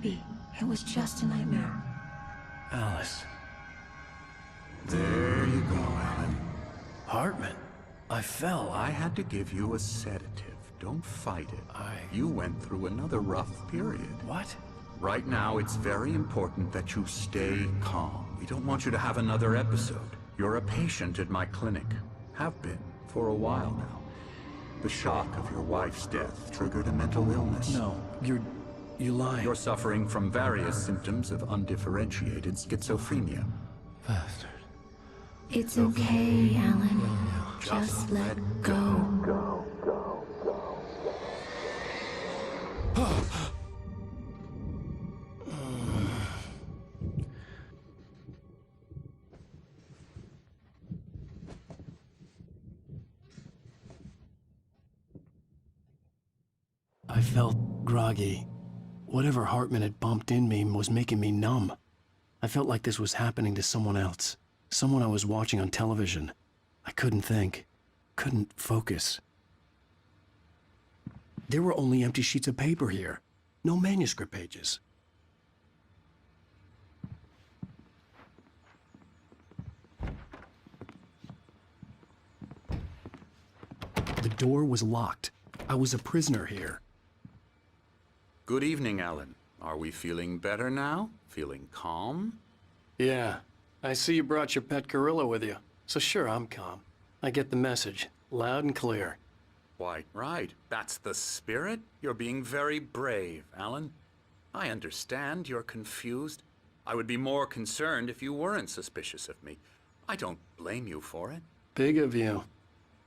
Maybe it was just a nightmare. Alice. There you go, Alan. Hartman. I fell. I had to give you a sedative. Don't fight it. You went through another rough period. What? Right now, it's very important that you stay calm. We don't want you to have another episode. You're a patient at my clinic. Have been for a while now. The shock of your wife's death triggered a mental illness. No, you lying. You're suffering from various symptoms of undifferentiated schizophrenia. Bastard. It's okay, Alan. Just let go. I felt groggy. Whatever Hartman had bumped in me was making me numb. I felt like this was happening to someone else. Someone I was watching on television. I couldn't think. Couldn't focus. There were only empty sheets of paper here. No manuscript pages. The door was locked. I was a prisoner here. Good evening, Alan. Are we feeling better now? Feeling calm? Yeah. I see you brought your pet gorilla with you. So sure, I'm calm. I get the message. Loud and clear. Why, right. That's the spirit. You're being very brave, Alan. I understand you're confused. I would be more concerned if you weren't suspicious of me. I don't blame you for it. Big of you.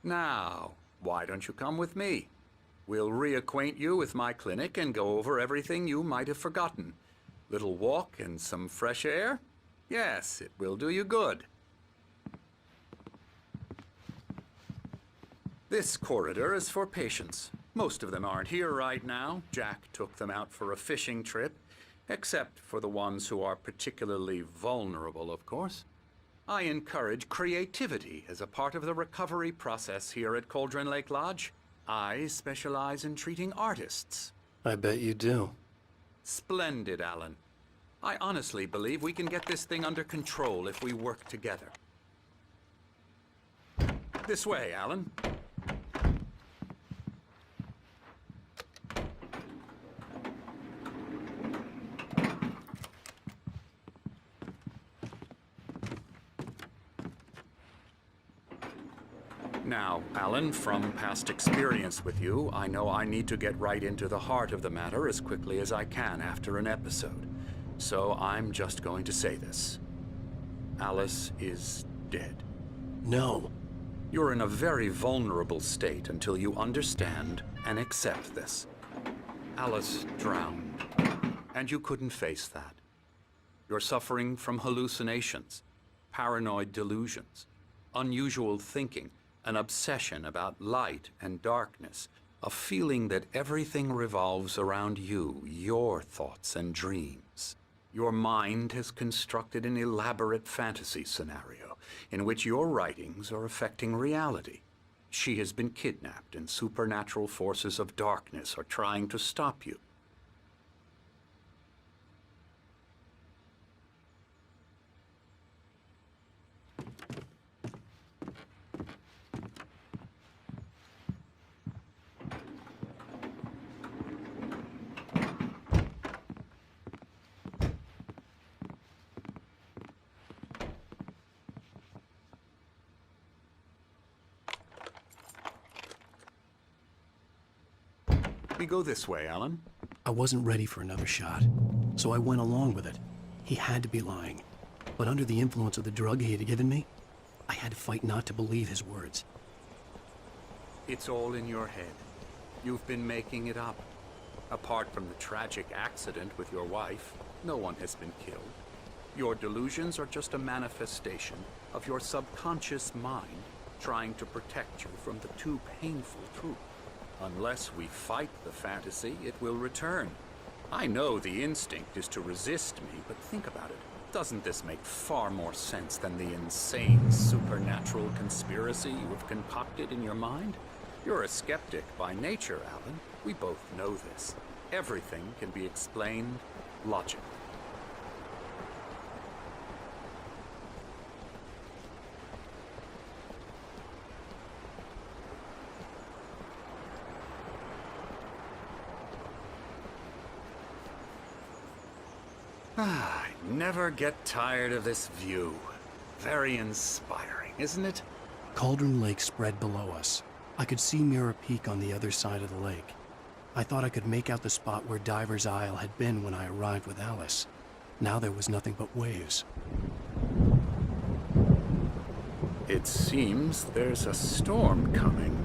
Now, why don't you come with me? We'll reacquaint you with my clinic and go over everything you might have forgotten. Little walk and some fresh air? Yes, it will do you good. This corridor is for patients. Most of them aren't here right now. Jack took them out for a fishing trip, except for the ones who are particularly vulnerable, of course. I encourage creativity as a part of the recovery process here at Cauldron Lake Lodge. I specialize in treating artists. I bet you do. Splendid, Alan. I honestly believe we can get this thing under control if we work together. This way, Alan. Now, Alan, from past experience with you, I know I need to get right into the heart of the matter as quickly as I can after an episode. So I'm just going to say this. Alice is dead. No. You're in a very vulnerable state until you understand and accept this. Alice drowned, and you couldn't face that. You're suffering from hallucinations, paranoid delusions, unusual thinking, an obsession about light and darkness, a feeling that everything revolves around you, your thoughts and dreams. Your mind has constructed an elaborate fantasy scenario in which your writings are affecting reality. She has been kidnapped and supernatural forces of darkness are trying to stop you. We go this way, Alan. I wasn't ready for another shot, so I went along with it. He had to be lying. But under the influence of the drug he had given me, I had to fight not to believe his words. It's all in your head. You've been making it up. Apart from the tragic accident with your wife, no one has been killed. Your delusions are just a manifestation of your subconscious mind trying to protect you from the too painful truth. Unless we fight the fantasy, it will return. I know the instinct is to resist me, but think about it. Doesn't this make far more sense than the insane supernatural conspiracy you have concocted in your mind? You're a skeptic by nature, Alan. We both know this. Everything can be explained logic. I never get tired of this view. Very inspiring, isn't it? Cauldron Lake spread below us. I could see Mirror Peak on the other side of the lake. I thought I could make out the spot where Diver's Isle had been when I arrived with Alice. Now there was nothing but waves. It seems there's a storm coming.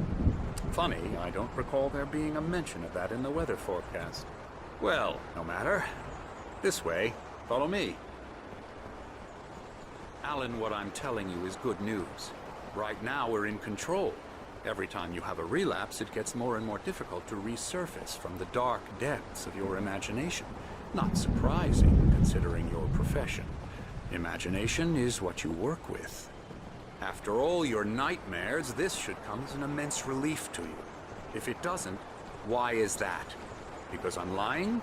Funny, I don't recall there being a mention of that in the weather forecast. Well, no matter. This way. Follow me. Alan, what I'm telling you is good news. Right now, we're in control. Every time you have a relapse, it gets more and more difficult to resurface from the dark depths of your imagination. Not surprising, considering your profession. Imagination is what you work with. After all your nightmares, this should come as an immense relief to you. If it doesn't, why is that? Because I'm lying?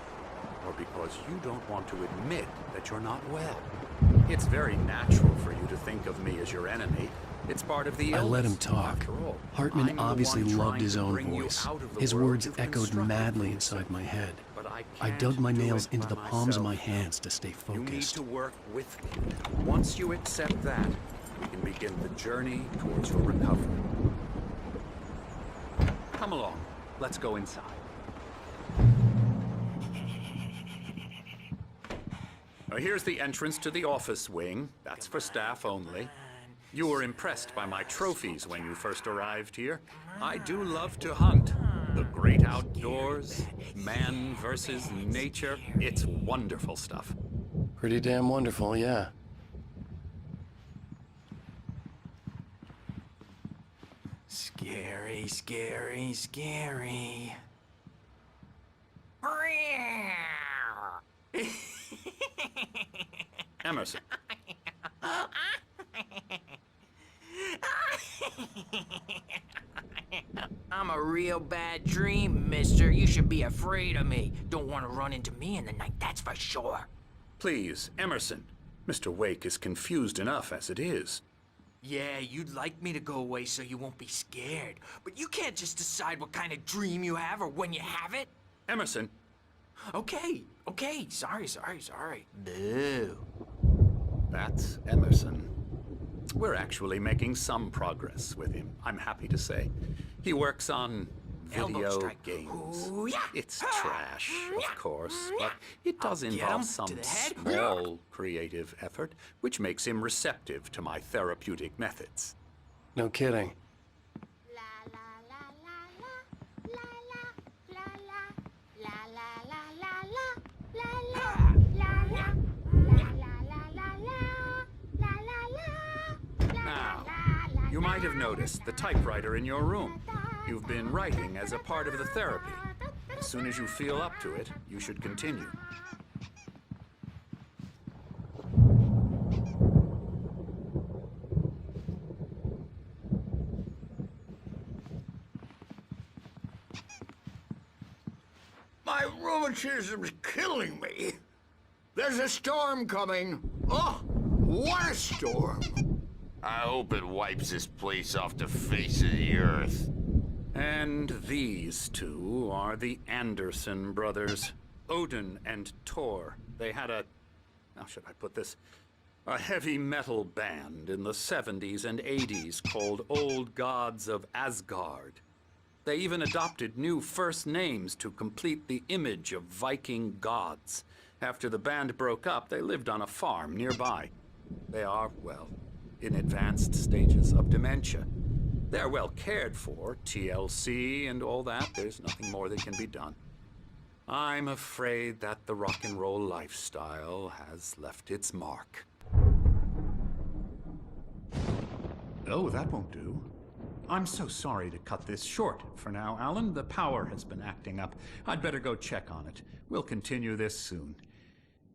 Or because you don't want to admit that you're not well? It's very natural for you to think of me as your enemy. It's part of the illness. I let him talk. After all, Hartman I'm the obviously one loved trying his to own bring you voice. out of the His world words you've echoed constructed madly for inside yourself. my head. But I I can't dug my do nails it into by the palms of my myself. hands to stay You need focused. to work with me. Once you accept that, we can begin the journey towards your recovery. Come along. Let's go inside. Now, here's the entrance to the office wing. That's for staff only. You were impressed by my trophies when you first arrived here. I do love to hunt. The great outdoors, man versus nature. It's wonderful stuff. Pretty damn wonderful, yeah. Scary, scary, scary. Emerson. I'm a real bad dream, mister. You should be afraid of me. Don't want to run into me in the night, that's for sure. Please, Emerson. Mr. Wake is confused enough as it is. Yeah, you'd like me to go away so you won't be scared. But you can't just decide what kind of dream you have or when you have it. Emerson. Okay, sorry. Boo. That's Emerson. We're actually making some progress with him, I'm happy to say. He works on Elbow video strike. games. Ooh, yeah. It's trash, of course, but it does I'll get involve him some to the head. small creative effort, which makes him receptive to my therapeutic methods. No kidding. Now, you might have noticed the typewriter in your room. You've been writing as a part of the therapy. As soon as you feel up to it, you should continue. My rheumatism's killing me. There's a storm coming. Oh, what a storm. I hope it wipes this place off the face of the earth. And these two are the Anderson brothers, Odin and Tor. They had how should I put this? A heavy metal band in the 70s and 80s called Old Gods of Asgard. They even adopted new first names to complete the image of Viking gods. After the band broke up, they lived on a farm nearby. They are, well, in advanced stages of dementia. They're well cared for, TLC and all that. There's nothing more that can be done. I'm afraid that the rock and roll lifestyle has left its mark. Oh, that won't do. I'm so sorry to cut this short for now, Alan. The power has been acting up. I'd better go check on it. We'll continue this soon.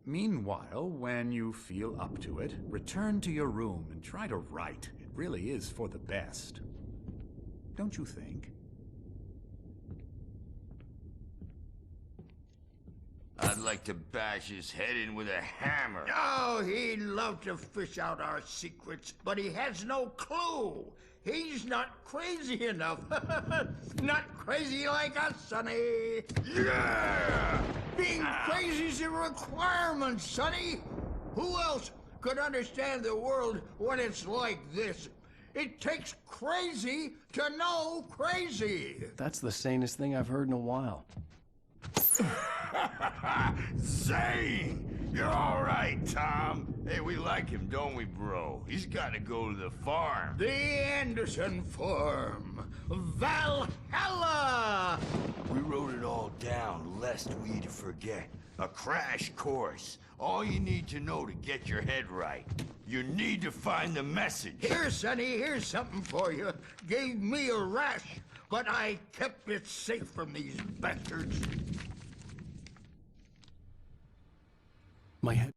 Meanwhile, when you feel up to it, return to your room and try to write. It really is for the best. Don't you think? I'd like to bash his head in with a hammer. Oh, he'd love to fish out our secrets, but he has no clue. He's not crazy enough. Not crazy like us, Sonny. Yeah! Being crazy's a requirement, Sonny. Who else could understand the world when it's like this? It takes crazy to know crazy. That's the sanest thing I've heard in a while. Zane! You're all right, Tom. Hey, we like him, don't we, bro? He's got to go to the farm. The Anderson Farm. Valhalla! We wrote it all down, lest we forget. A crash course. All you need to know to get your head right. You need to find the message. Here, Sonny, here's something for you. Gave me a rash, but I kept it safe from these bastards. My head...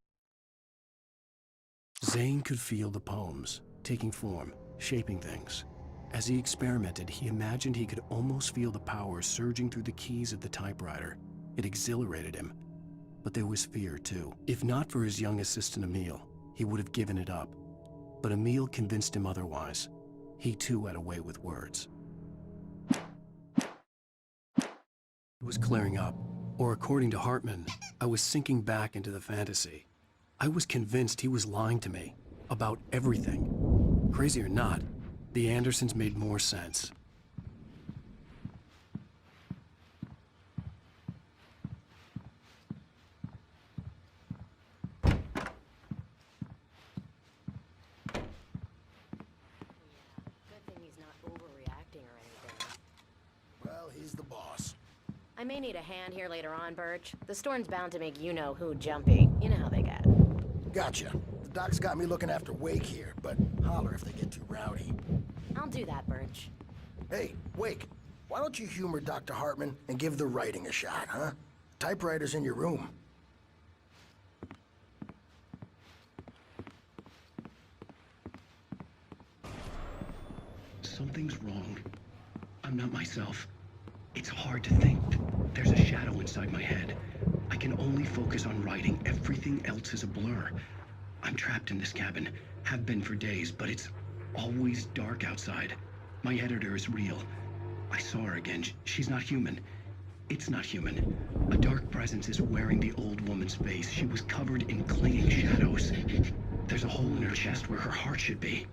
Zane could feel the poems, taking form, shaping things. As he experimented, he imagined he could almost feel the power surging through the keys of the typewriter. It exhilarated him. But there was fear, too. If not for his young assistant, Emil, he would have given it up. But Emil convinced him otherwise. He, too, had a way with words. It was clearing up. Or according to Hartman, I was sinking back into the fantasy. I was convinced he was lying to me about everything. Crazy or not, the Andersons made more sense. Good thing he's not overreacting or anything. Well, he's the boss. I may need a hand here later on, Birch. The storm's bound to make you-know-who jumpy. You know how they get. Gotcha. The doc's got me looking after Wake here, but holler if they get too rowdy. I'll do that, Birch. Hey, Wake, why don't you humor Dr. Hartman and give the writing a shot, huh? Typewriter's in your room. Something's wrong. I'm not myself. It's hard to think. There's a shadow inside my head. I can only focus on writing. Everything else is a blur. I'm trapped in this cabin. Have been for days, but it's always dark outside. My editor is real. I saw her again. She's not human. It's not human. A dark presence is wearing the old woman's face. She was covered in clinging shadows. There's a hole in her chest where her heart should be.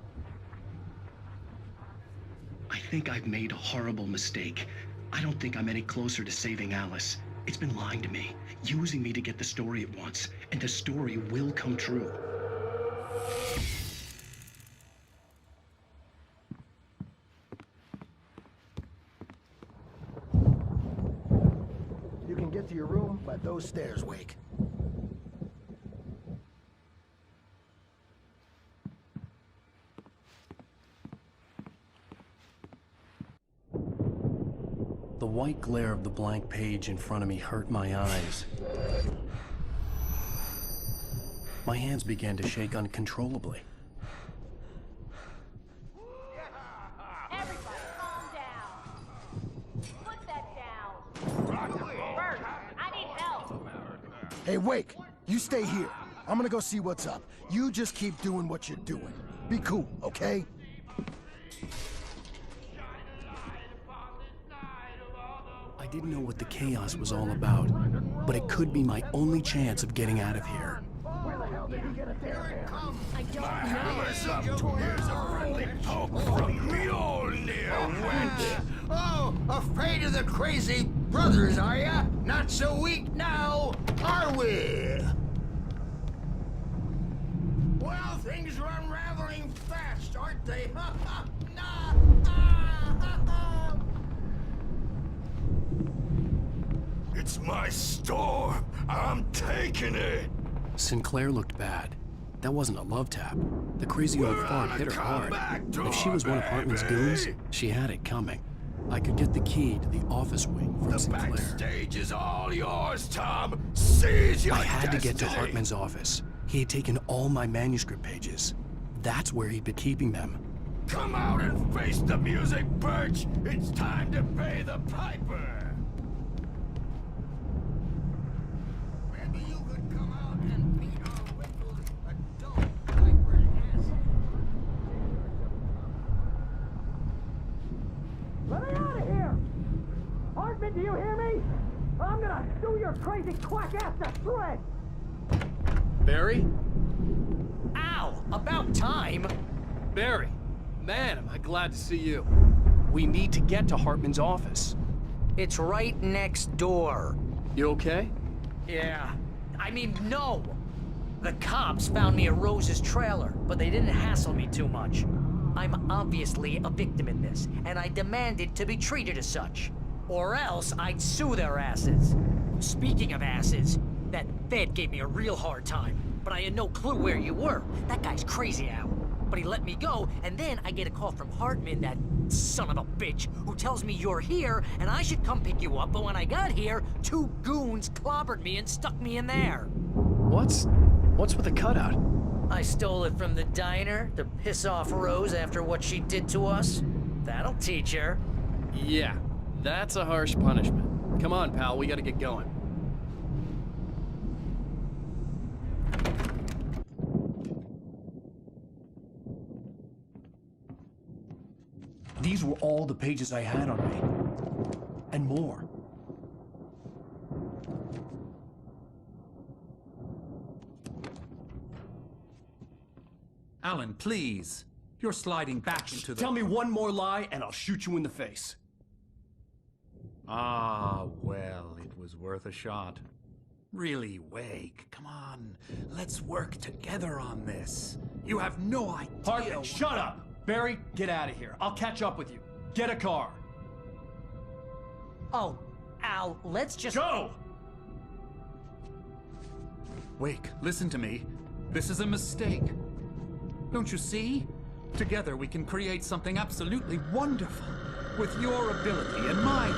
I think I've made a horrible mistake. I don't think I'm any closer to saving Alice. It's been lying to me, using me to get the story it wants, and the story will come true. You can get to your room by those stairs, Wake. The white glare of the blank page in front of me hurt my eyes. My hands began to shake uncontrollably. Everybody, calm down. Put that down. Birch, I need help. Hey, Wake, you stay here. I'm gonna go see what's up. You just keep doing what you're doing. Be cool, okay? I didn't know what the chaos was all about, but it could be my only chance of getting out of here. I don't know. Hammer's up. Here's a friendly poke from Mjolnir, wench. Oh, afraid of the crazy brothers, are ya? Not so weak now, are we? Well, things are unraveling fast, aren't they? It's my storm. I'm taking it. Sinclair looked bad. That wasn't a love tap. The crazy old We're fart on a hit her hard. comeback If she was one of tour, Hartman's baby. goons, she had it coming. I could get the key to the office wing from The Sinclair. backstage is all yours, Tom. Seize your I had to get to destiny. Hartman's office. He had taken all my manuscript pages. That's where he'd been keeping them. Come out and face the music, Birch. It's time to pay the piper. your crazy quack ass to shreds! Barry? Ow! About time! Barry! Man, am I glad to see you. We need to get to Hartman's office. It's right next door. You okay? Yeah. I mean, no! The cops found me at Rose's trailer, but they didn't hassle me too much. I'm obviously a victim in this, and I demanded to be treated as such. Or else I'd sue their asses. Speaking of asses, that Fed gave me a real hard time, but I had no clue where you were. That guy's crazy, Al. But he let me go, and then I get a call from Hartman, that son of a bitch, who tells me you're here, and I should come pick you up, but when I got here, 2 goons clobbered me and stuck me in there. What's with the cutout? I stole it from the diner to piss off Rose after what she did to us. That'll teach her. Yeah, that's a harsh punishment. Come on, pal, we gotta get going. These were all the pages I had on me. And more. Alan, please. You're sliding back into the... Tell me one more lie and I'll shoot you in the face. Ah, well, it was worth a shot. Really, Wake, come on. Let's work together on this. You have no idea... Hartman, shut up! Barry, get out of here. I'll catch up with you. Get a car. Oh, Al, let's just... Go! Wake, listen to me. This is a mistake. Don't you see? Together we can create something absolutely wonderful. With your ability and mine.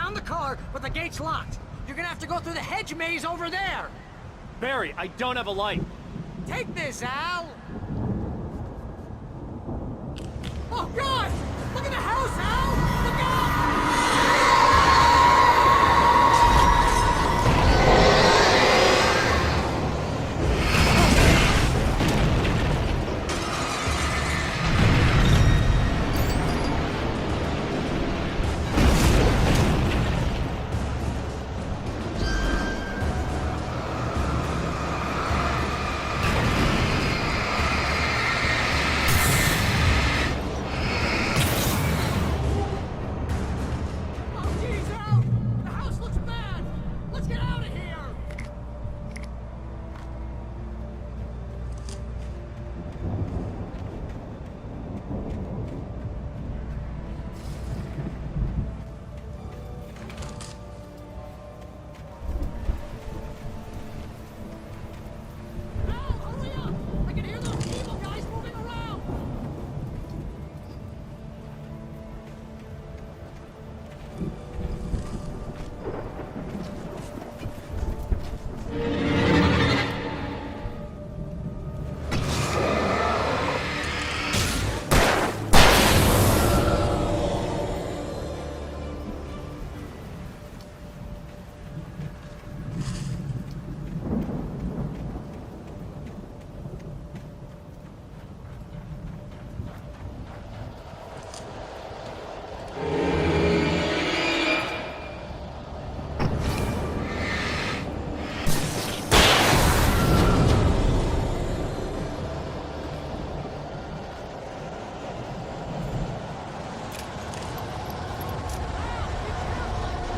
found the car, but the gate's locked. You're gonna have to go through the hedge maze over there. Barry, I don't have a light. Take this, Al. Oh, God! Look at the house, Al! Look out! Oh, geez, Al! The house looks bad! Let's get out of here! Al, hurry up! I can hear those evil guys moving around!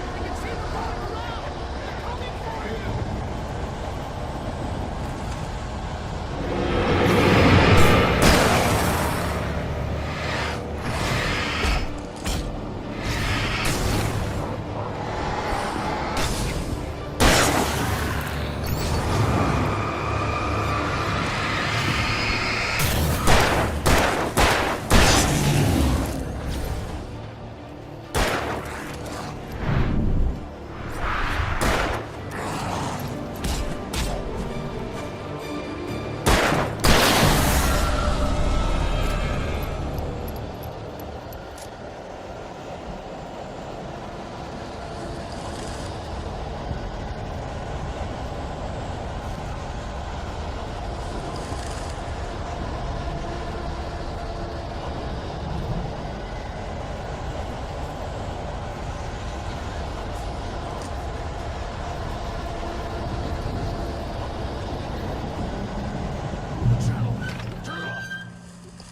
I can see them rolling around! They're coming for you!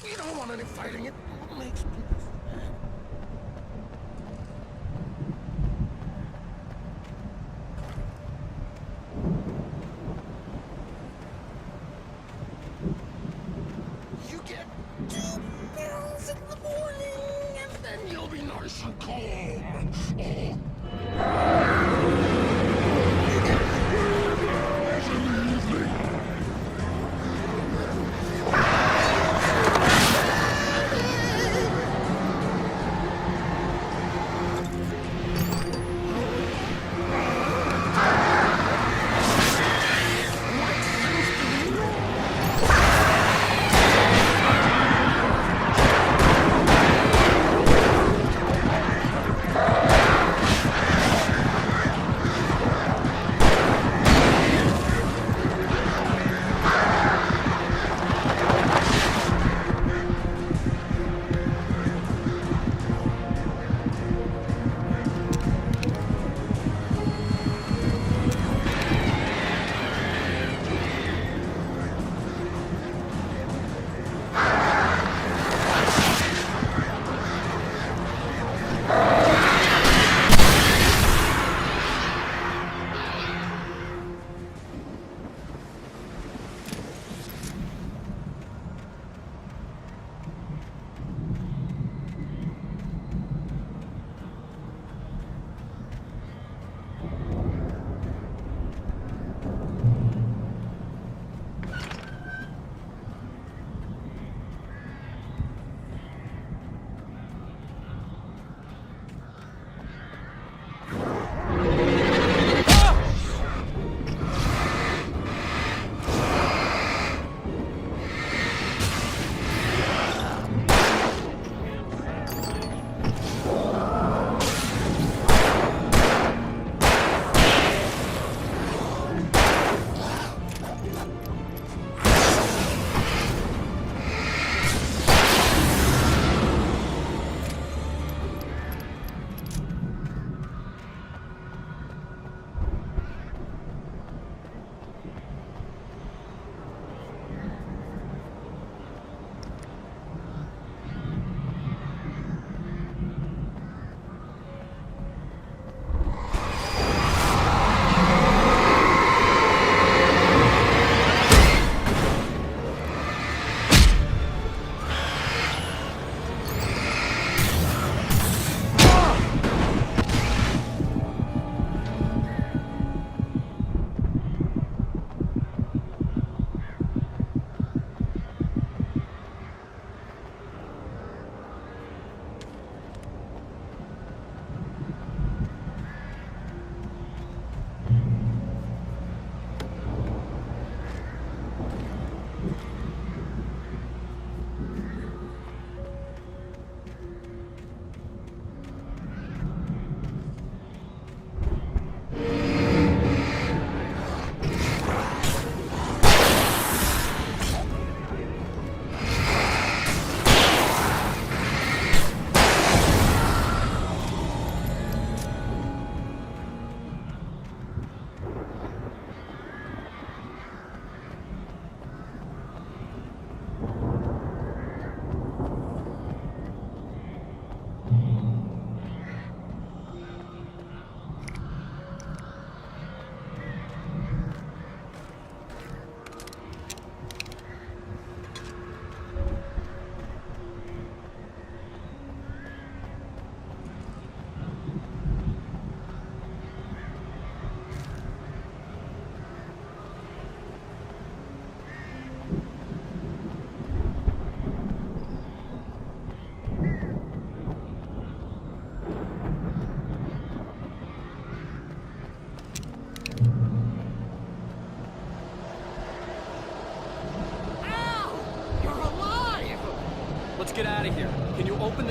We don't want any fighting. It makes people mad. You get 2 pills in the morning, and then you'll be nice and calm.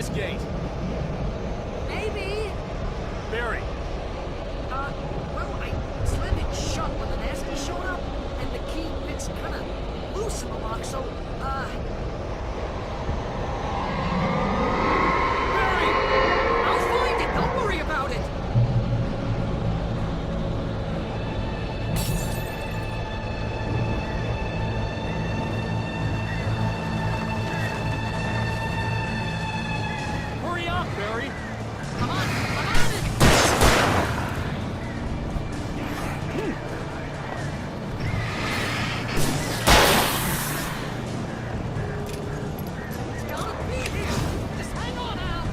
this gate. Maybe. Barry, Well, I slammed it shut when the nasty showed up, and the key fits kind of loose in the lock, so, I'll find it. Don't worry about it. hurry up, Barry. Come on, I'm on it. It's gotta be here. Just hang on, Al.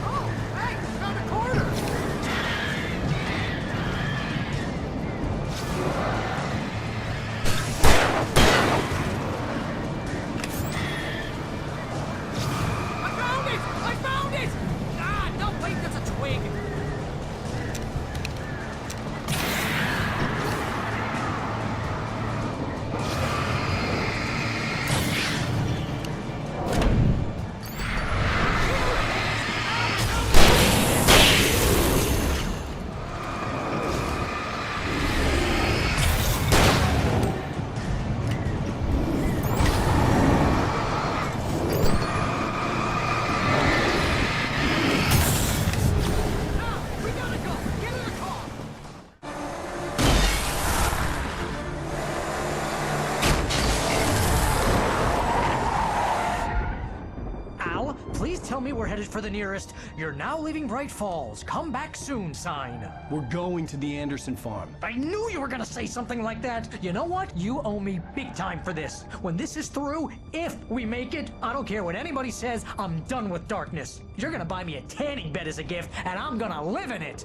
Oh, hey, found a corner. I found it! I found it! Ah, no, wait, that's a twig. Now, we gotta go. Get in the car. Al, please tell me we're headed for the nearest "You're now leaving Bright Falls. Come back soon" sign. We're going to the Anderson farm. I knew you were gonna say something like that. You know what? You owe me big time for this. When this is through, if we make it, I don't care what anybody says, I'm done with darkness. You're gonna buy me a tanning bed as a gift, and I'm gonna live in it.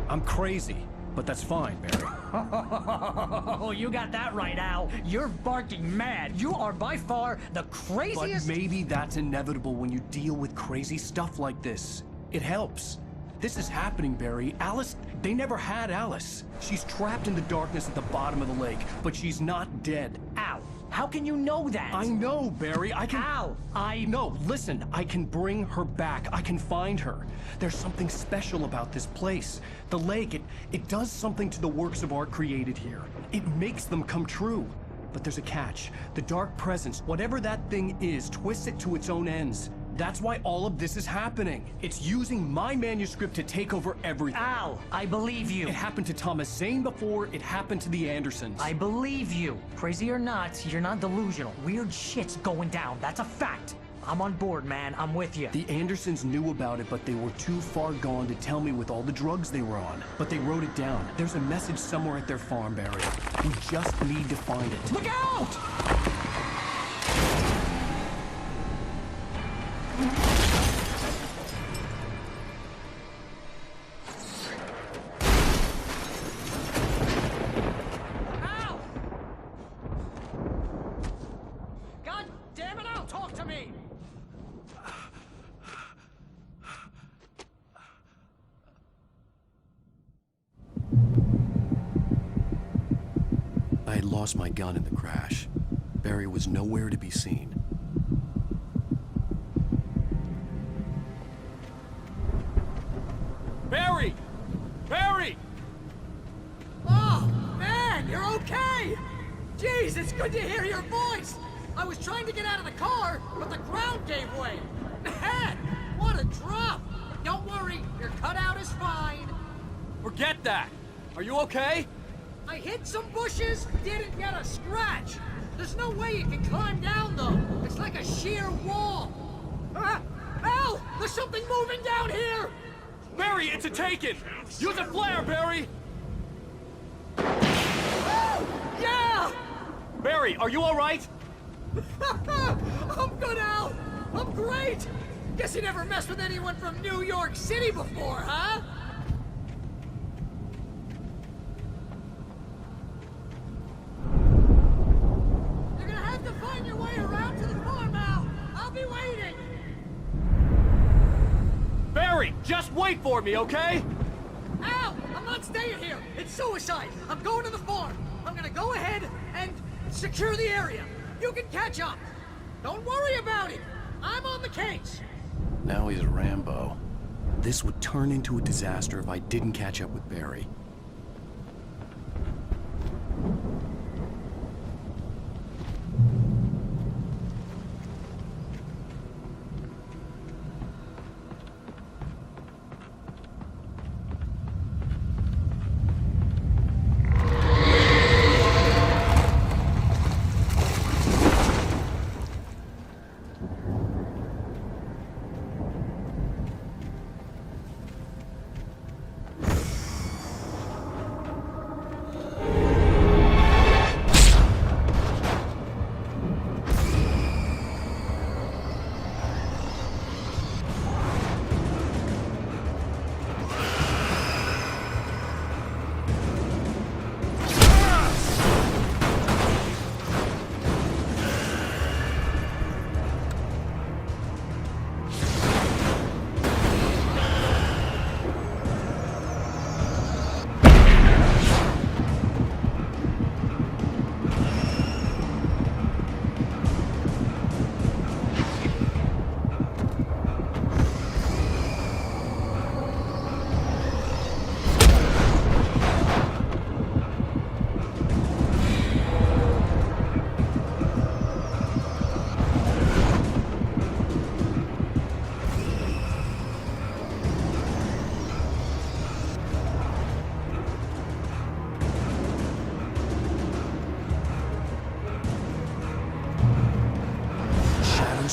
I'm crazy, but that's fine, Barry. Oh, you got that right, Al. You're barking mad. You are by far the But craziest. maybe that's inevitable when you deal with crazy stuff like this. It helps. This is happening, Barry. Alice, they never had Alice. She's trapped in the darkness at the bottom of the lake, but she's not dead. Al, how can you know that? I know, Barry. I can... Al, No, listen. I can bring her back. I can find her. There's something special about this place. The lake, it does something to the works of art created here. It makes them come true. But there's a catch. The dark presence, whatever that thing is, twists it to its own ends. That's why all of this is happening. It's using my manuscript to take over everything. Al, I believe you. It happened to Thomas Zane before, it happened to the Andersons. I believe you. Crazy or not, you're not delusional. Weird shit's going down. That's a fact. I'm on board, man. I'm with you. The Andersons knew about it, but they were too far gone to tell me with all the drugs they were on. But they wrote it down. There's a message somewhere at their farm, Barry. We just need to find it. Look out! Al! God damn it, Al, talk to me! I had lost my gun in the crash. Barry was nowhere to be seen. Barry! Barry! Oh, man, you're okay! Jeez, it's good to hear your voice! I was trying to get out of the car, but the ground gave way. Man, what a drop! Don't worry, your cutout is fine. Forget that! Are you okay? I hit some bushes, didn't get a scratch. There's no way you can climb down, though. It's like a sheer wall. Ah! Al! There's something moving down here! Barry, it's a Taken! Use a flare, Barry! Yeah! Barry, are you alright? I'm good, Al! I'm great! Guess you never messed with anyone from New York City before, huh? You're gonna have to find your way around to the farm, Al. I'll be waiting. Barry, just wait for me, okay? Al, I'm not staying here. It's suicide. I'm going to the farm. I'm gonna go ahead and secure the area. You can catch up. Don't worry about it. I'm on the case. Now he's Rambo. This would turn into a disaster if I didn't catch up with Barry.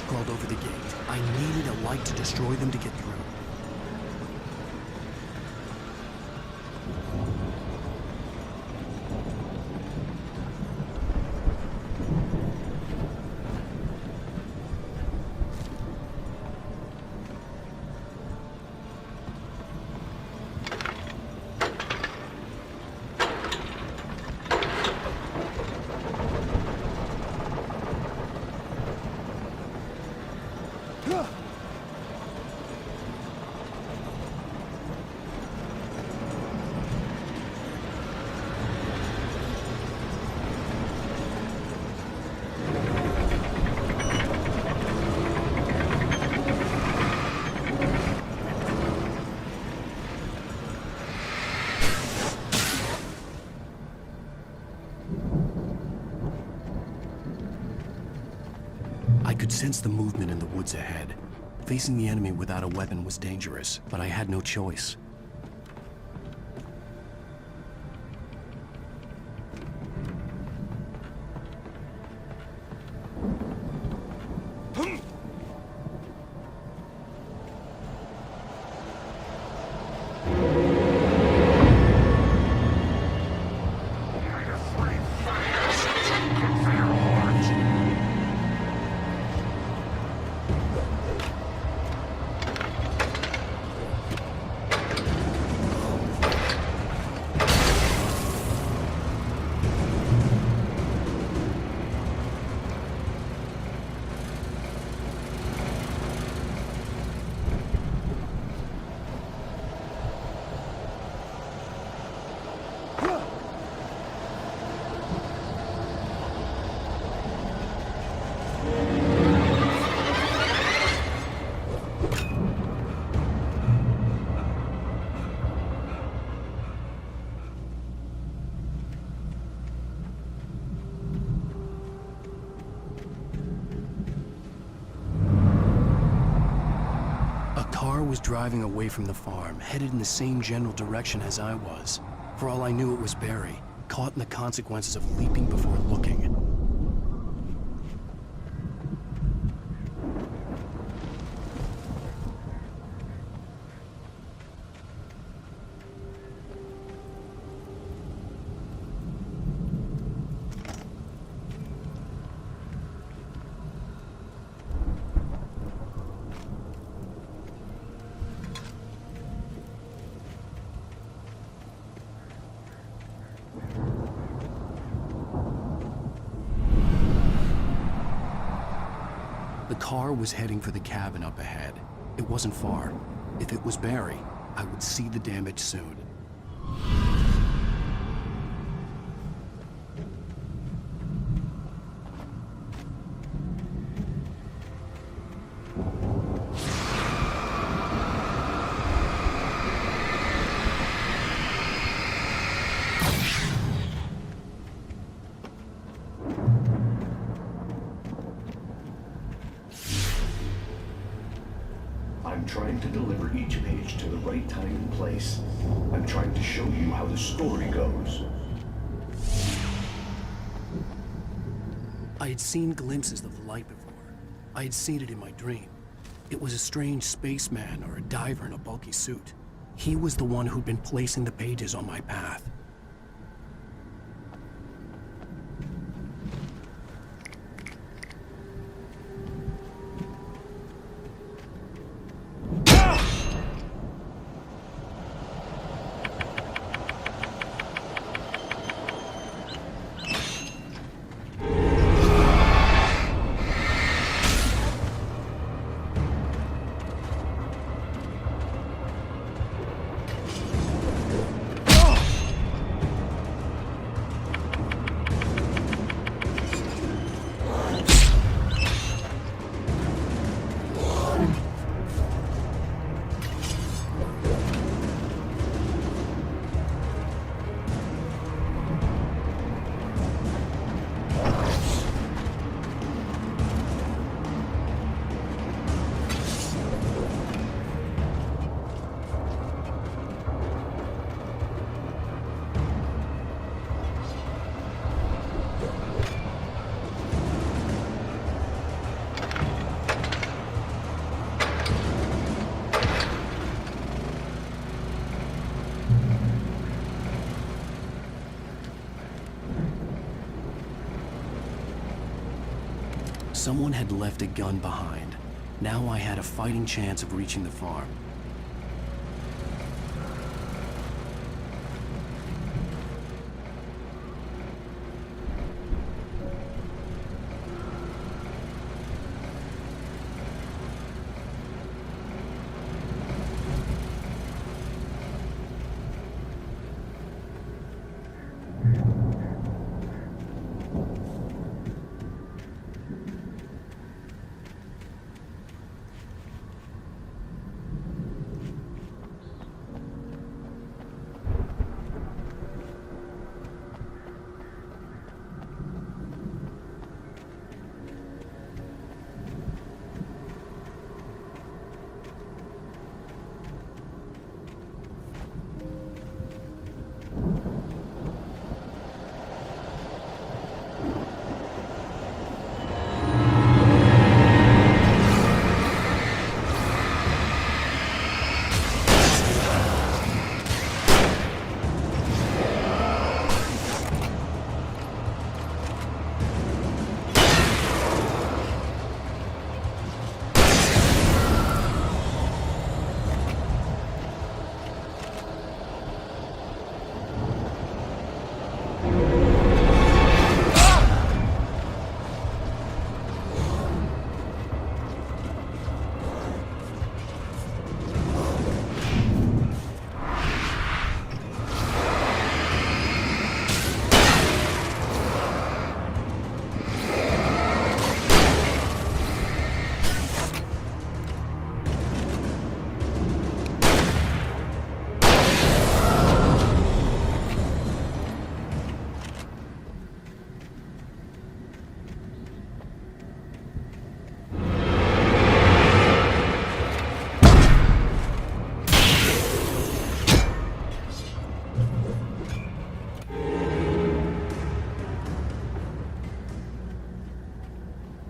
Crawled over the gate. I needed a light to destroy them to get through. I could sense the movement in the woods ahead. Facing the enemy without a weapon was dangerous, but I had no choice. Was driving away from the farm, headed in the same general direction as I was. For all I knew, it was Barry, caught in the consequences of leaping before looking. car was heading for the cabin up ahead. It wasn't far. If it was Barry, I would see the damage soon. I'm trying to deliver each page to the right time and place. I'm trying to show you how the story goes. I had seen glimpses of the light before. I had seen it in my dream. It was a strange spaceman or a diver in a bulky suit. He was the one who'd been placing the pages on my path. Someone had left a gun behind. Now I had a fighting chance of reaching the farm.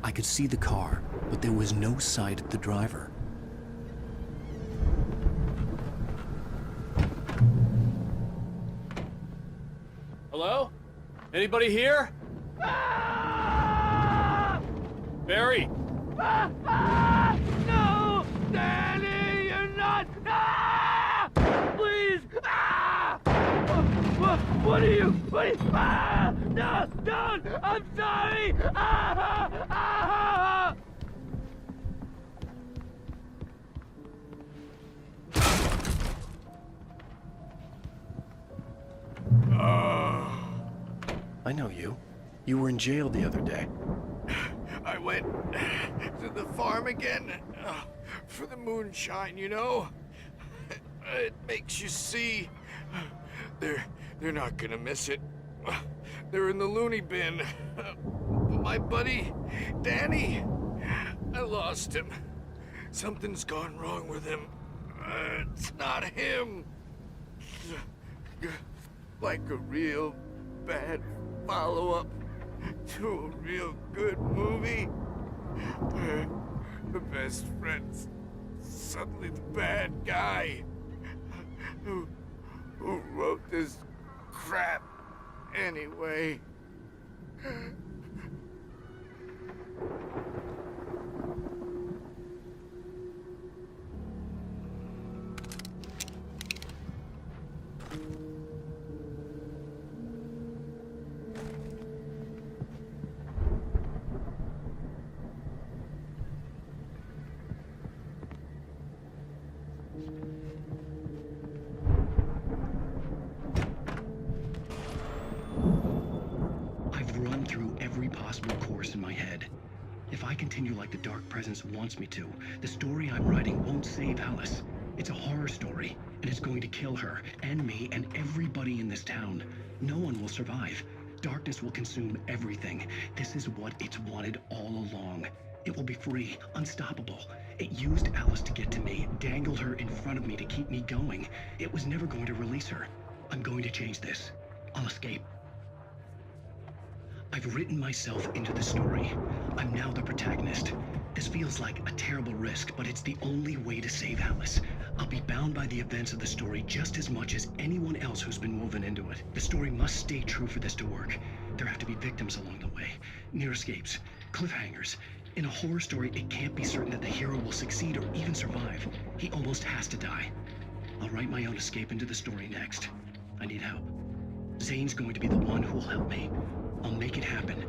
I could see the car, but there was no sight of the driver. Hello? Anybody here? Barry! No! Danny, you're not! Please! What are you? No! Don't! I'm sorry! I know you. You were in jail the other day. I went to the farm again for the moonshine, you know? It makes you see. They're not gonna miss it. They're in the loony bin. My buddy, Danny, I lost him. Something's gone wrong with him. It's not him. Like a real bad follow-up to a real good movie. The best friend's suddenly the bad guy. Who wrote this crap anyway? I've run through every possible course in my head. If I continue like the Dark Presence wants me to, the story I'm writing won't save Alice. It's a horror story, and it's going to kill her, and me, and everybody in this town. No one will survive. Darkness will consume everything. This is what it's wanted all along. It will be free, unstoppable. It used Alice to get to me, dangled her in front of me to keep me going. It was never going to release her. I'm going to change this. I'll escape. I've written myself into the story. I'm now the protagonist. This feels like a terrible risk, but it's the only way to save Alice. I'll be bound by the events of the story just as much as anyone else who's been woven into it. The story must stay true for this to work. There have to be victims along the way, near escapes, cliffhangers. In a horror story, it can't be certain that the hero will succeed or even survive. He almost has to die. I'll write my own escape into the story next. I need help. Zane's going to be the one who will help me. I'll make it happen.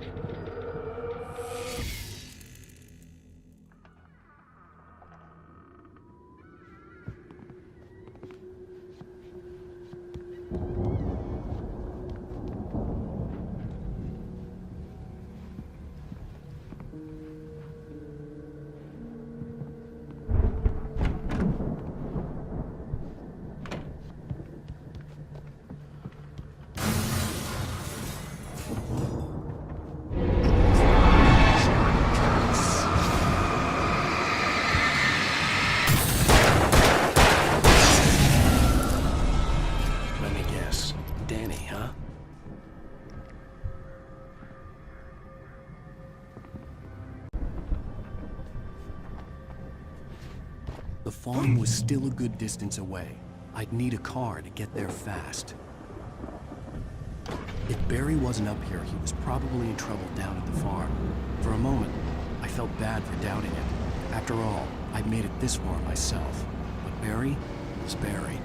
The farm was still a good distance away. I'd need a car to get there fast. If Barry wasn't up here, he was probably in trouble down at the farm. For a moment, I felt bad for doubting it. After all, I'd made it this far myself. But Barry was Barry.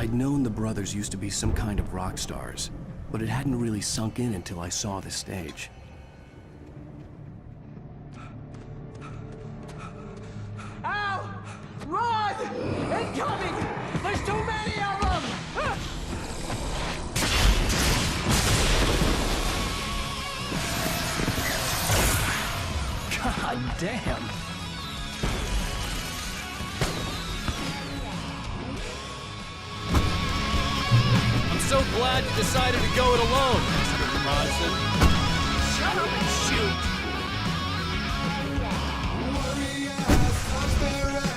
I'd known the brothers used to be some kind of rock stars, but it hadn't really sunk in until I saw the stage. Al! Run! Incoming! There's too many of them! God damn! I'm so glad you decided to go it alone, Mr. Bronson. Shut up and shoot!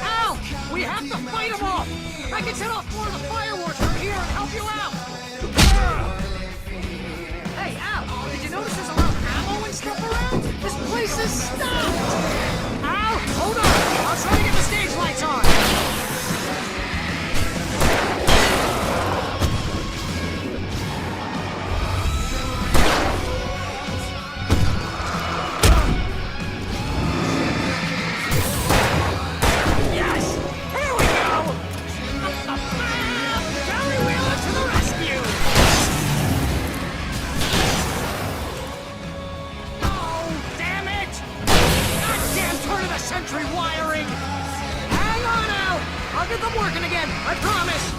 Al! We have to fight them off! I can set off more of the fireworks from here and help you out! Hey, Al! Did you notice there's a lot of ammo and stuff around? This place is stopped! Al! Hold on! I'll try to get the stage lights on! I'll get them working again, I promise!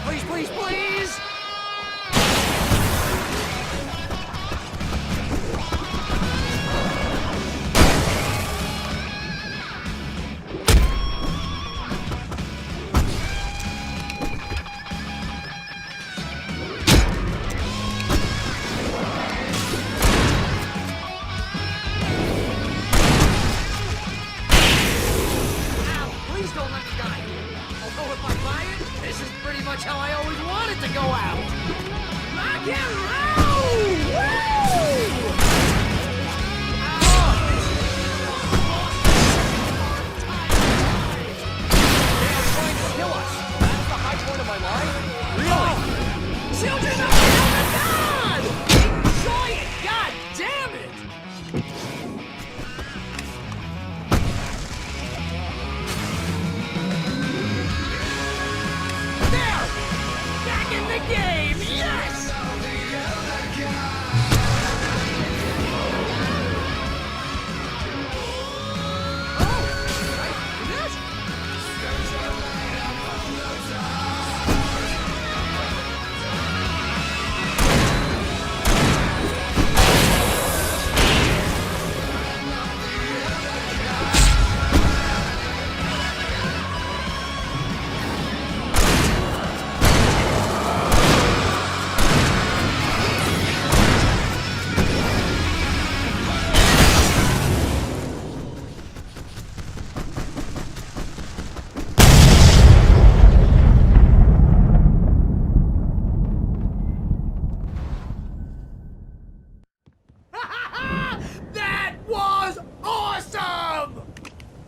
Please, please, please! Much how I always wanted to go out. Rock and roll! Woo! They're trying to kill us. That's the high point of my life. Really? Children of God! Enjoy it! God damn it! In the game, yes!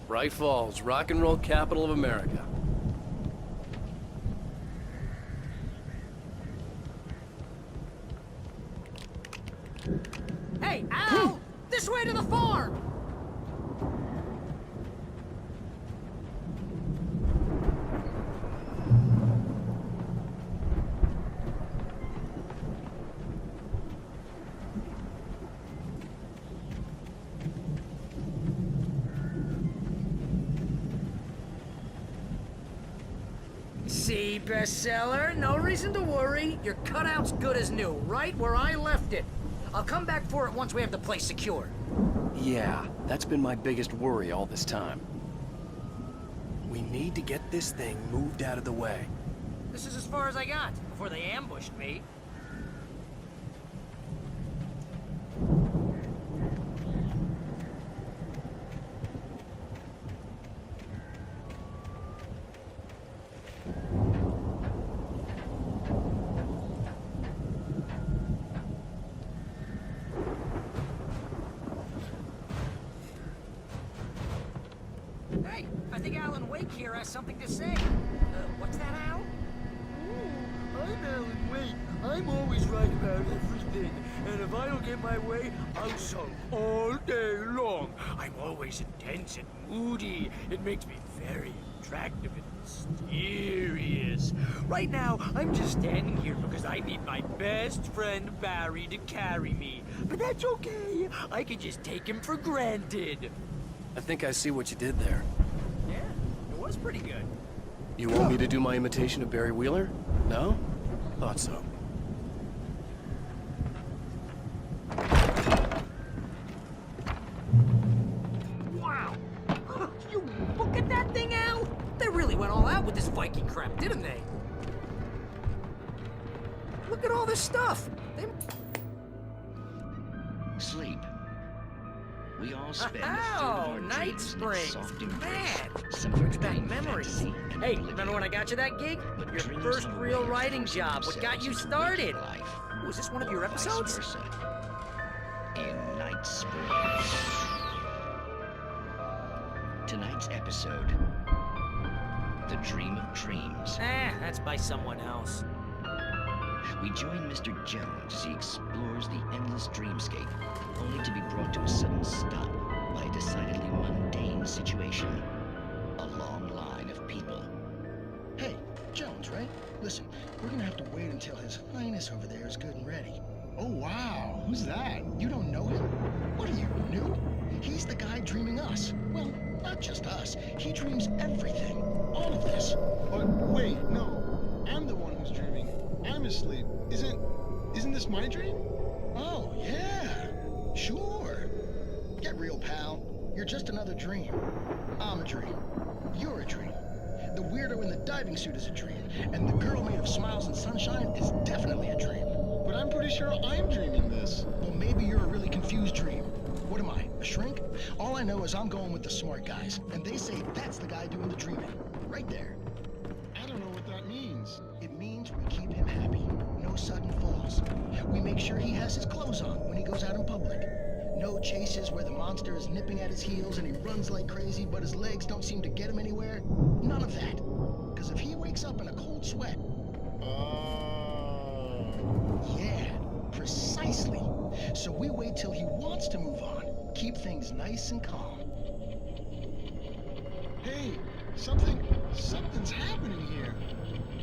Bright Falls, rock and roll capital of America. Hey, Al! This way to the farm! See, bestseller? No reason to worry. Your cutout's good as new, right where I left it. I'll come back for it once we have the place secured. Yeah, that's been my biggest worry all this time. We need to get this thing moved out of the way. This is as far as I got before they ambushed me. Hey, I think Alan Wake here has something to say. What's that, Al? I'm Alan Wake. I'm always right about everything. And if I don't get my way, I'll sulk all day long. I'm always intense and moody. It makes me very attractive and mysterious. Right now, I'm just standing here because I need my best friend Barry to carry me. But that's okay. I can just take him for granted. I think I see what you did there. Yeah, it was pretty good. You want me to do my imitation of Barry Wheeler? No? Thought so. Wow! You look at that thing, Al! They really went all out with this Viking crap, didn't they? Look at all this stuff! They... Sleep. We all spend Oh, Night Springs! Man! Brings back memories. Hey, remember when I got you that gig? Your first real writing job. What got you started? Was this one of your episodes? In Night Springs. Tonight's episode, The Dream of Dreams. That's by someone else. We join Mr. Jones as he explores the endless dreamscape, only to be brought to a sudden stop by a decidedly mundane situation. A long line of people. Hey, Jones, right? Listen, we're gonna have to wait until His Highness over there is good and ready. Oh, wow. Who's that? You don't know him? What are you, new? He's the guy dreaming us. Well, not just us. He dreams everything. All of this. But wait, no. I'm the one who's dreaming. I'm asleep. Isn't this my dream? Oh, yeah. Sure. Get real, pal. You're just another dream. I'm a dream. You're a dream. The weirdo in the diving suit is a dream. And the girl made of smiles and sunshine is definitely a dream. But I'm pretty sure I'm dreaming this. Well, maybe you're a really confused dream. What am I, a shrink? All I know is I'm going with the smart guys. And they say that's the guy doing the dreaming. Right there. I don't know what that means. It means we keep him happy. No sudden falls. We make sure he has his clothes on when he goes out in public. No chases where the monster is nipping at his heels and he runs like crazy, but his legs don't seem to get him anywhere. None of that. Because if he wakes up in a cold sweat... Yeah, precisely. So we wait till he wants to move on. Keep things nice and calm. Hey, something's happening here.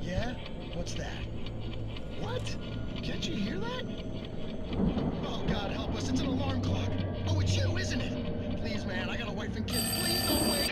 Yeah? What's that? What? Can't you hear that? Oh, God help us, it's an alarm clock. Oh, it's you, isn't it? Please, man, I got a wife and kids. Please don't wait.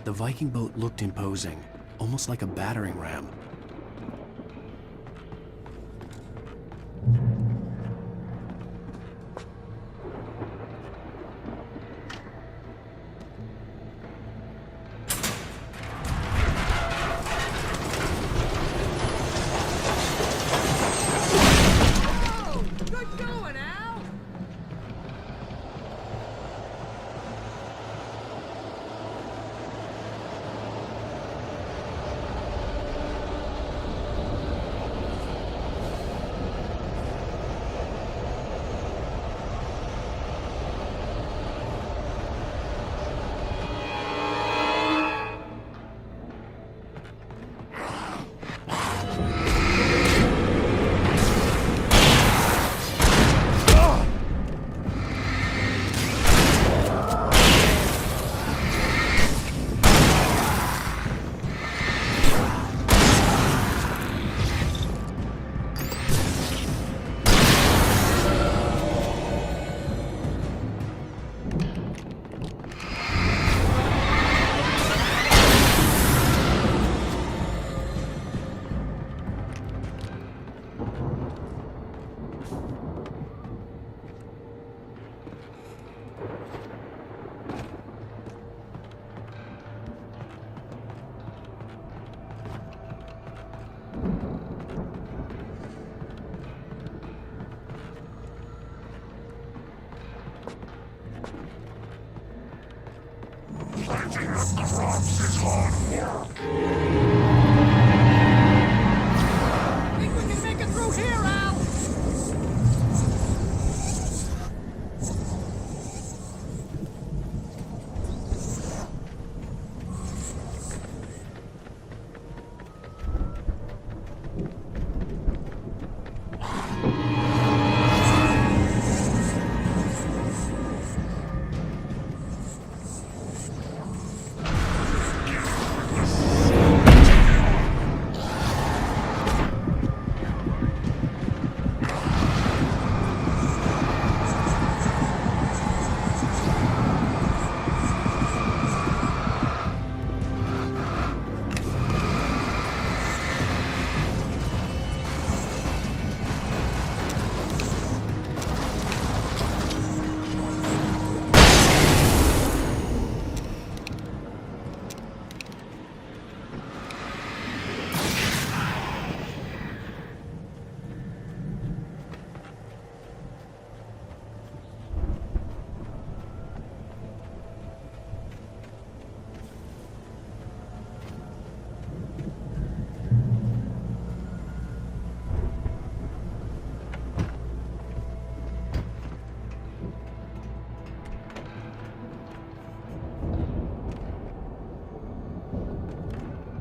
The Viking boat looked imposing, almost like a battering ram. Good going, Al! Think we can make it through here, Al?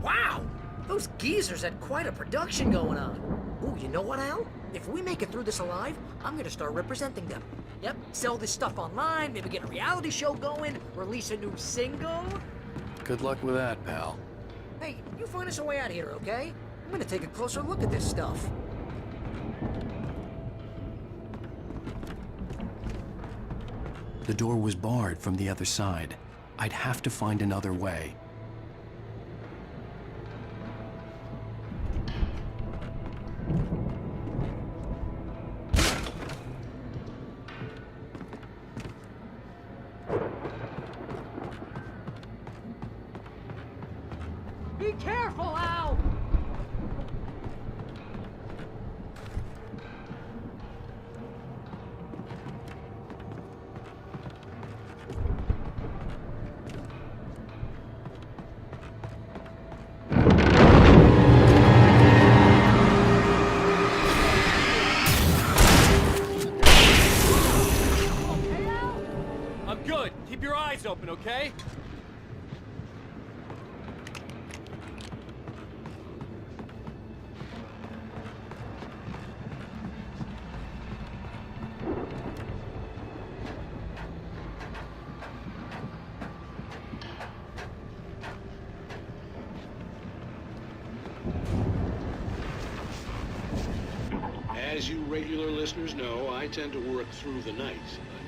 Wow! Those geezers had quite a production going on. Ooh, you know what, Al? If we make it through this alive, I'm gonna start representing them. Yep, sell this stuff online, maybe get a reality show going, release a new single. Good luck with that, pal. Hey, you find us a way out of here, okay? I'm gonna take a closer look at this stuff. The door was barred from the other side. I'd have to find another way. Be careful, Al! I'm good. Keep your eyes open, okay? As you regular listeners know, I tend to work through the night,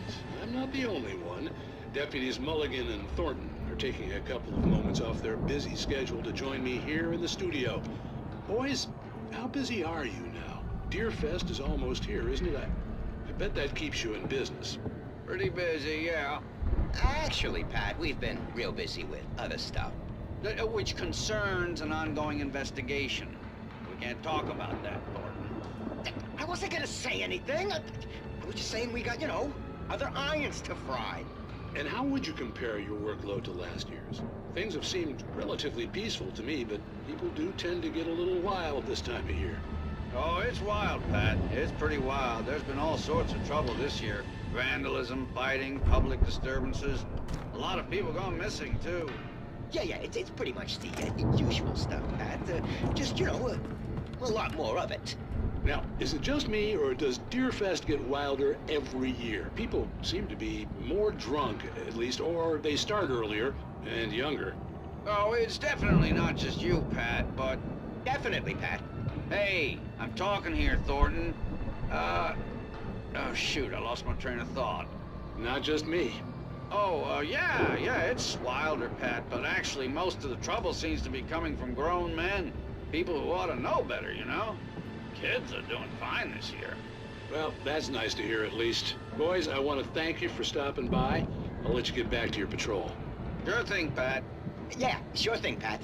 but I'm not the only one. Deputies Mulligan and Thornton are taking a couple of moments off their busy schedule to join me here in the studio. Boys, how busy are you now? Deerfest is almost here, isn't it? I bet that keeps you in business. Pretty busy, yeah. Actually, Pat, we've been real busy with other stuff, which concerns an ongoing investigation. We can't talk about that, Thornton. I wasn't gonna say anything. I was just saying we got, you know, other irons to fry. And how would you compare your workload to last year's? Things have seemed relatively peaceful to me, but people do tend to get a little wild this time of year. Oh, it's wild, Pat. It's pretty wild. There's been all sorts of trouble this year. Vandalism, fighting, public disturbances. A lot of people gone missing, too. Yeah, it's pretty much the usual stuff, Pat. Just, you know, a lot more of it. Now, is it just me, or does Deerfest get wilder every year? People seem to be more drunk, at least, or they start earlier and younger. Oh, it's definitely not just you, Pat, but... Definitely, Pat. Hey, I'm talking here, Thornton. Oh, shoot, I lost my train of thought. Not just me. Oh, yeah, it's wilder, Pat, but actually most of the trouble seems to be coming from grown men. People who ought to know better, you know? Kids are doing fine this year. Well, that's nice to hear at least. Boys, I want to thank you for stopping by. I'll let you get back to your patrol. Sure thing, Pat. Yeah, sure thing, Pat.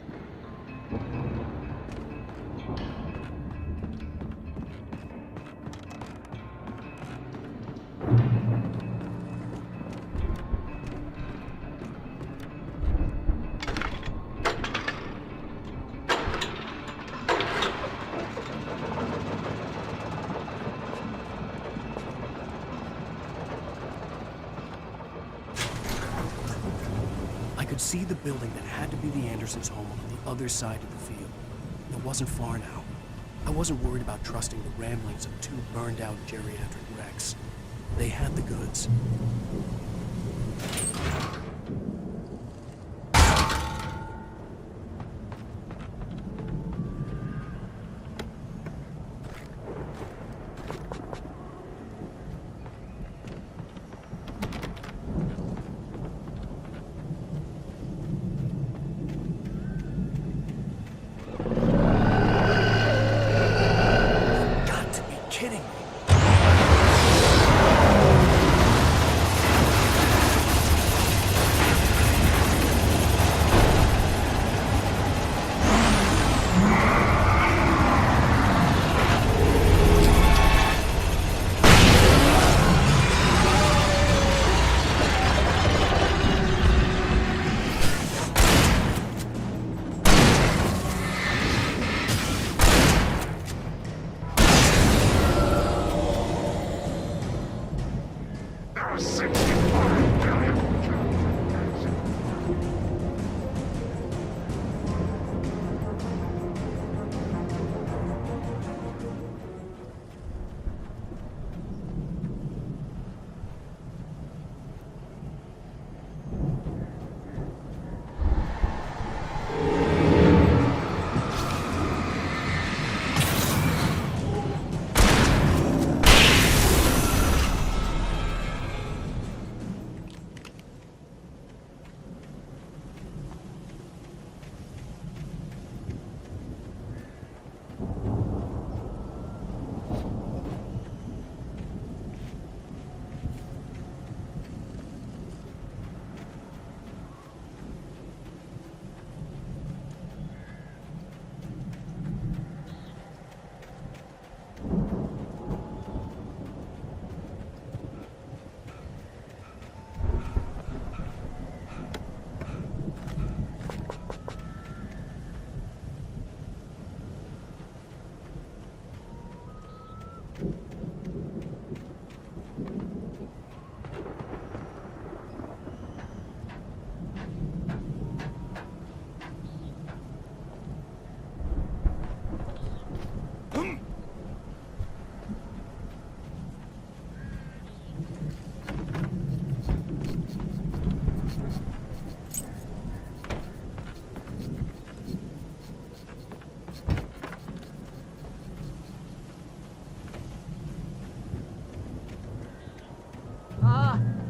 I could see the building that had to be the Andersons' home on the other side of the field. It wasn't far now. I wasn't worried about trusting the ramblings of two burned-out geriatric wrecks. They had the goods. Got to be kidding me.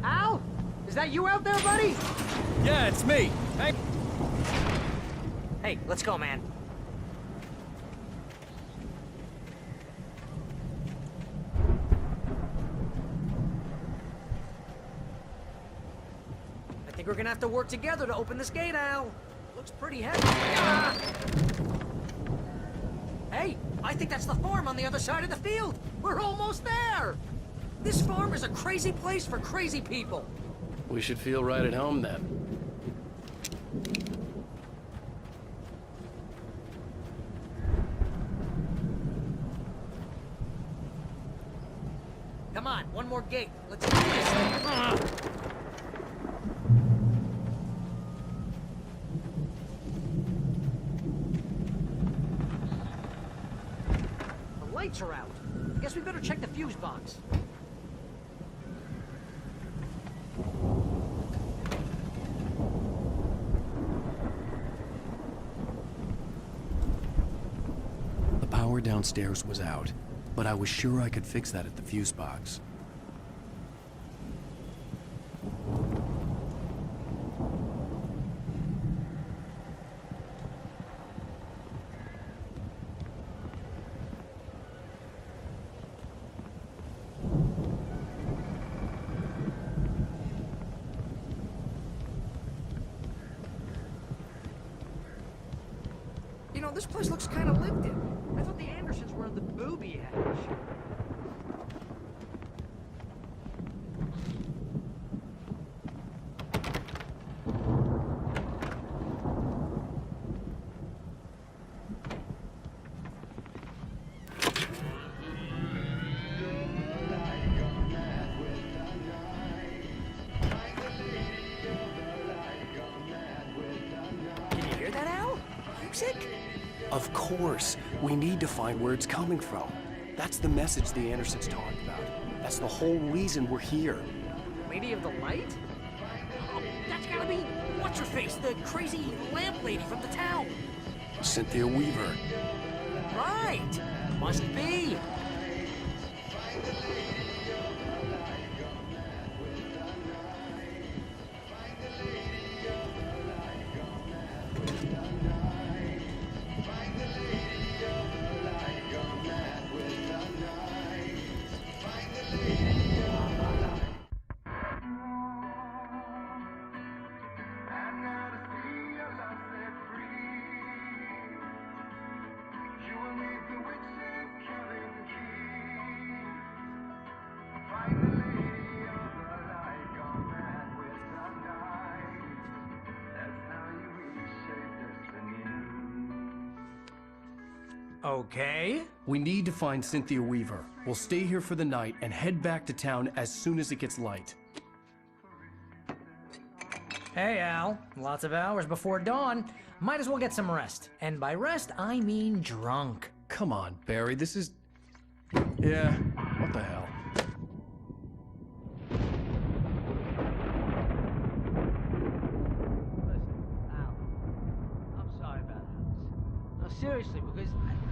Al? Is that you out there, buddy? Yeah, it's me. Hey. Hey, let's go, man. I think we're gonna have to work together to open this gate, Al. Looks pretty heavy. Ah! Hey, I think that's the farm on the other side of the field. We're almost there. This farm is a crazy place for crazy people. We should feel right at home then. Come on, one more gate. Let's do this thing. The lights are out. I guess we better check the fuse box. The power downstairs was out, but I was sure I could fix that at the fuse box. You know, this place looks kind of lived in. I thought the Andersons were in the booby hatch. Of course. We need to find where it's coming from. That's the message the Andersons talked about. That's the whole reason we're here. Lady of the Light? Oh, that's gotta be what's-her-face, the crazy lamp lady from the town. Cynthia Weaver. Right! Must be. Okay. We need to find Cynthia Weaver. We'll stay here for the night and head back to town as soon as it gets light. Hey, Al. Lots of hours before dawn. Might as well get some rest. And by rest, I mean drunk. Come on, Barry, this is... Yeah, what the hell? Seriously, because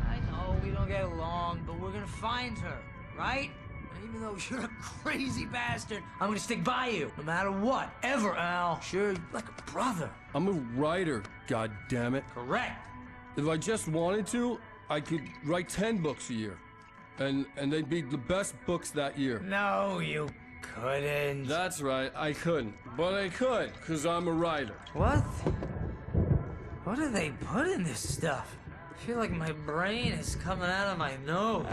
I know we don't get along, but we're gonna find her, right? And even though you're a crazy bastard, I'm gonna stick by you, no matter what, ever, Al. Sure, like a brother. I'm a writer, goddammit. Correct. If I just wanted to, I could write 10 books a year. And they'd be the best books that year. No, you couldn't. That's right, I couldn't. But I could, because I'm a writer. What? What do they put in this stuff? I feel like my brain is coming out of my nose.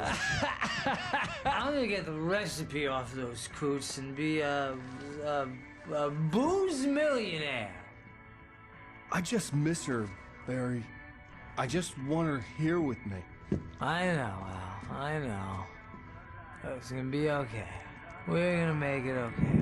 I'm gonna get the recipe off those coots and be a booze millionaire. I just miss her, Barry. I just want her here with me. I know, Al. I know. It's gonna be okay. We're gonna make it okay.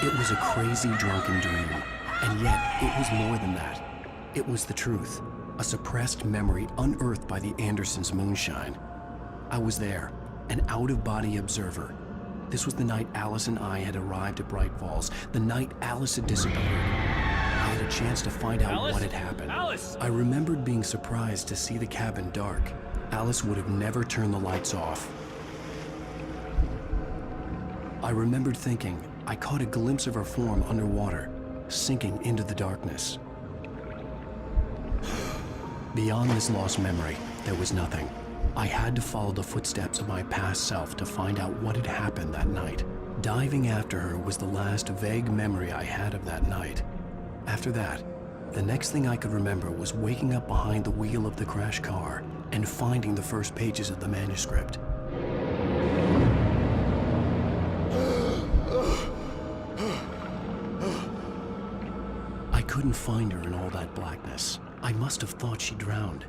It was a crazy, drunken dream, and yet it was more than that. It was the truth, a suppressed memory unearthed by the Andersons' moonshine. I was there, an out-of-body observer. This was the night Alice and I had arrived at Bright Falls, the night Alice had disappeared. I had a chance to find out what had happened. Alice! I remembered being surprised to see the cabin dark. Alice would have never turned the lights off. I remembered thinking, I caught a glimpse of her form underwater, sinking into the darkness. Beyond this lost memory, there was nothing. I had to follow the footsteps of my past self to find out what had happened that night. Diving after her was the last vague memory I had of that night. After that, the next thing I could remember was waking up behind the wheel of the crashed car and finding the first pages of the manuscript. I couldn't find her in all that blackness. I must have thought she drowned.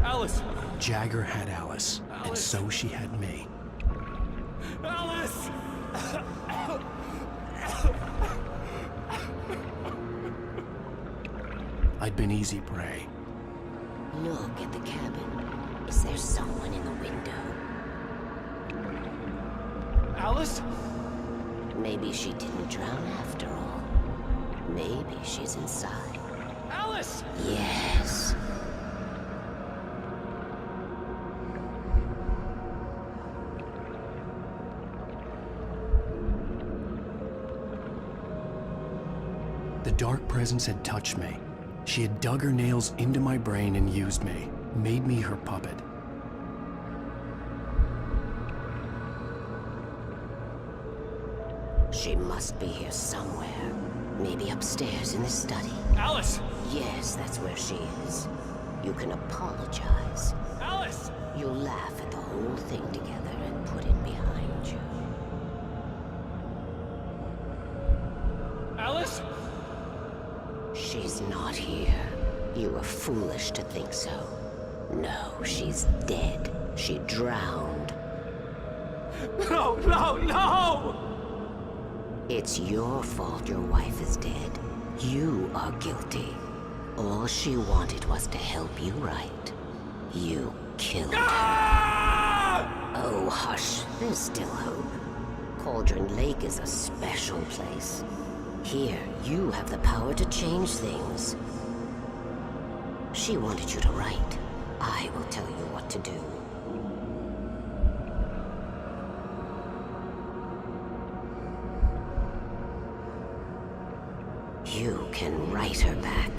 Alice! Jagger had Alice, and so she had me. Alice! I'd been easy prey. Look at the cabin. Is there someone in the window? Alice? Maybe she didn't drown after all. Maybe she's inside. Alice! Yes. The dark presence had touched me. She had dug her nails into my brain and used me, made me her puppet. She must be here somewhere. Maybe upstairs in the study. Alice! Yes, that's where she is. You can apologize. Alice! You'll laugh at the whole thing together and put it behind you. Alice? She's not here. You were foolish to think so. No, she's dead. She drowned. No, no, no! It's your fault your wife is dead. You are guilty. All she wanted was to help you right. You killed her. Oh, hush. There's still hope. Cauldron Lake is a special place. Here, you have the power to change things. She wanted you to write. I will tell you what to do. You can write her back.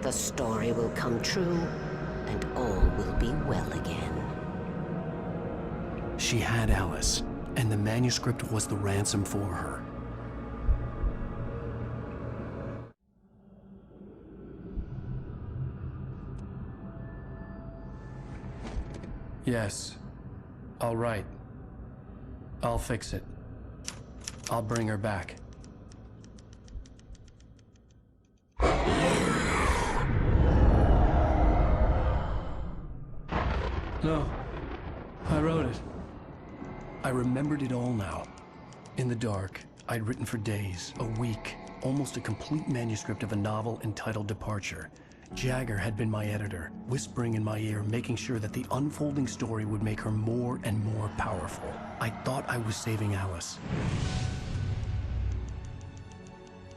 The story will come true, and all will be well again. She had Alice, and the manuscript was the ransom for her. Yes. All right. I'll fix it. I'll bring her back. No. I wrote it. I remembered it all now. In the dark, I'd written for days, a week, almost a complete manuscript of a novel entitled Departure. Jagger had been my editor, whispering in my ear, making sure that the unfolding story would make her more and more powerful. I thought I was saving Alice.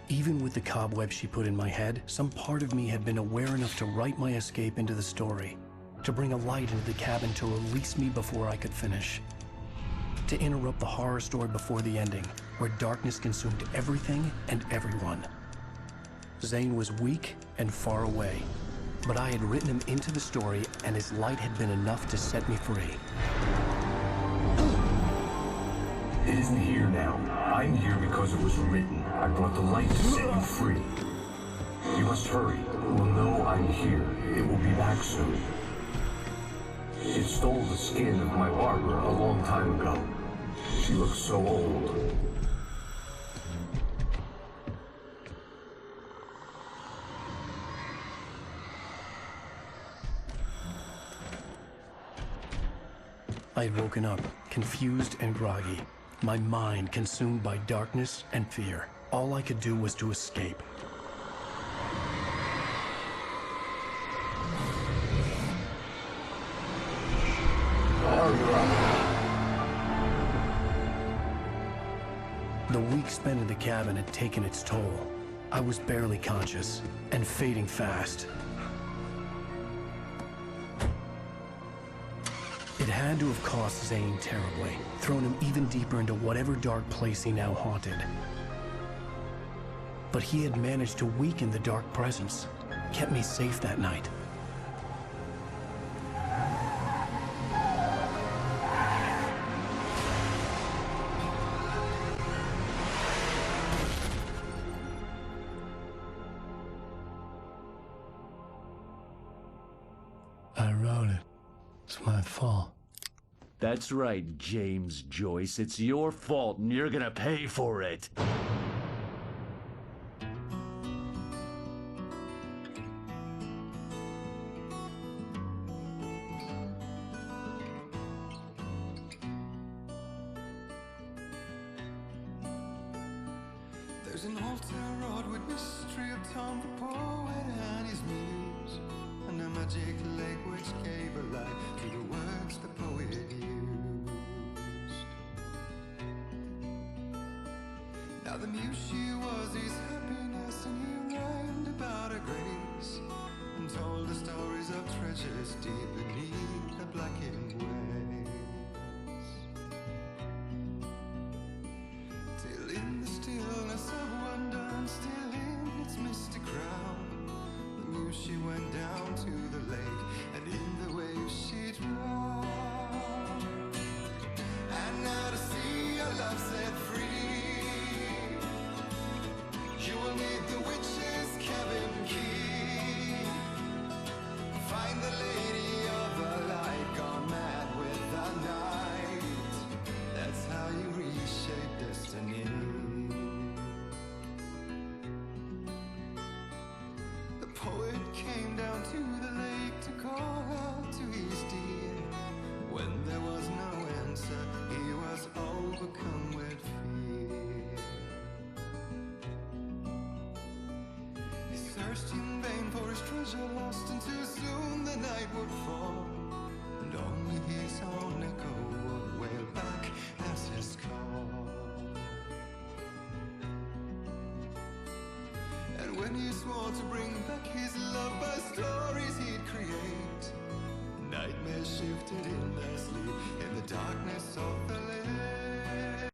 Even with the cobwebs she put in my head, some part of me had been aware enough to write my escape into the story, to bring a light into the cabin to release me before I could finish, to interrupt the horror story before the ending, where darkness consumed everything and everyone. Zane was weak and far away, but I had written him into the story, and his light had been enough to set me free. It isn't here now. I'm here because it was written. I brought the light to set you free. You must hurry. It will know I'm here. It will be back soon. It stole the skin of my barber a long time ago. She looks so old. I had woken up, confused and groggy, my mind consumed by darkness and fear. All I could do was to escape. The week spent in the cabin had taken its toll. I was barely conscious, and fading fast. It had to have cost Zane terribly, thrown him even deeper into whatever dark place he now haunted. But he had managed to weaken the dark presence, kept me safe that night. I wrote it. It's my fault. That's right, James Joyce. It's your fault, and you're gonna pay for it. There's an old town road with mystery of Tom the poet and his muse, and a magic lake which gave a life to the words the poet used. Now the muse she was his happiness, and he rhymed about her grace, and told the stories of treasures deep beneath the blackened waves. Till in the stillness of wonder, and still in its misty crown, the muse she went down to the lake, and in the waves she drowned. And now to see your love set free, you will need the witch's cabin key. Find the lady of the light, gone mad with the night. That's how you reshape destiny. The poet came down to the lake to call out to his dear. When there was no answer, he was overcome with fear. He searched in vain for his treasure lost, and too soon the night would fall, and only his own echo would wail back as his call. And when he swore to bring back his love by stories he'd create, nightmares shifted in their sleep in the darkness of the lake.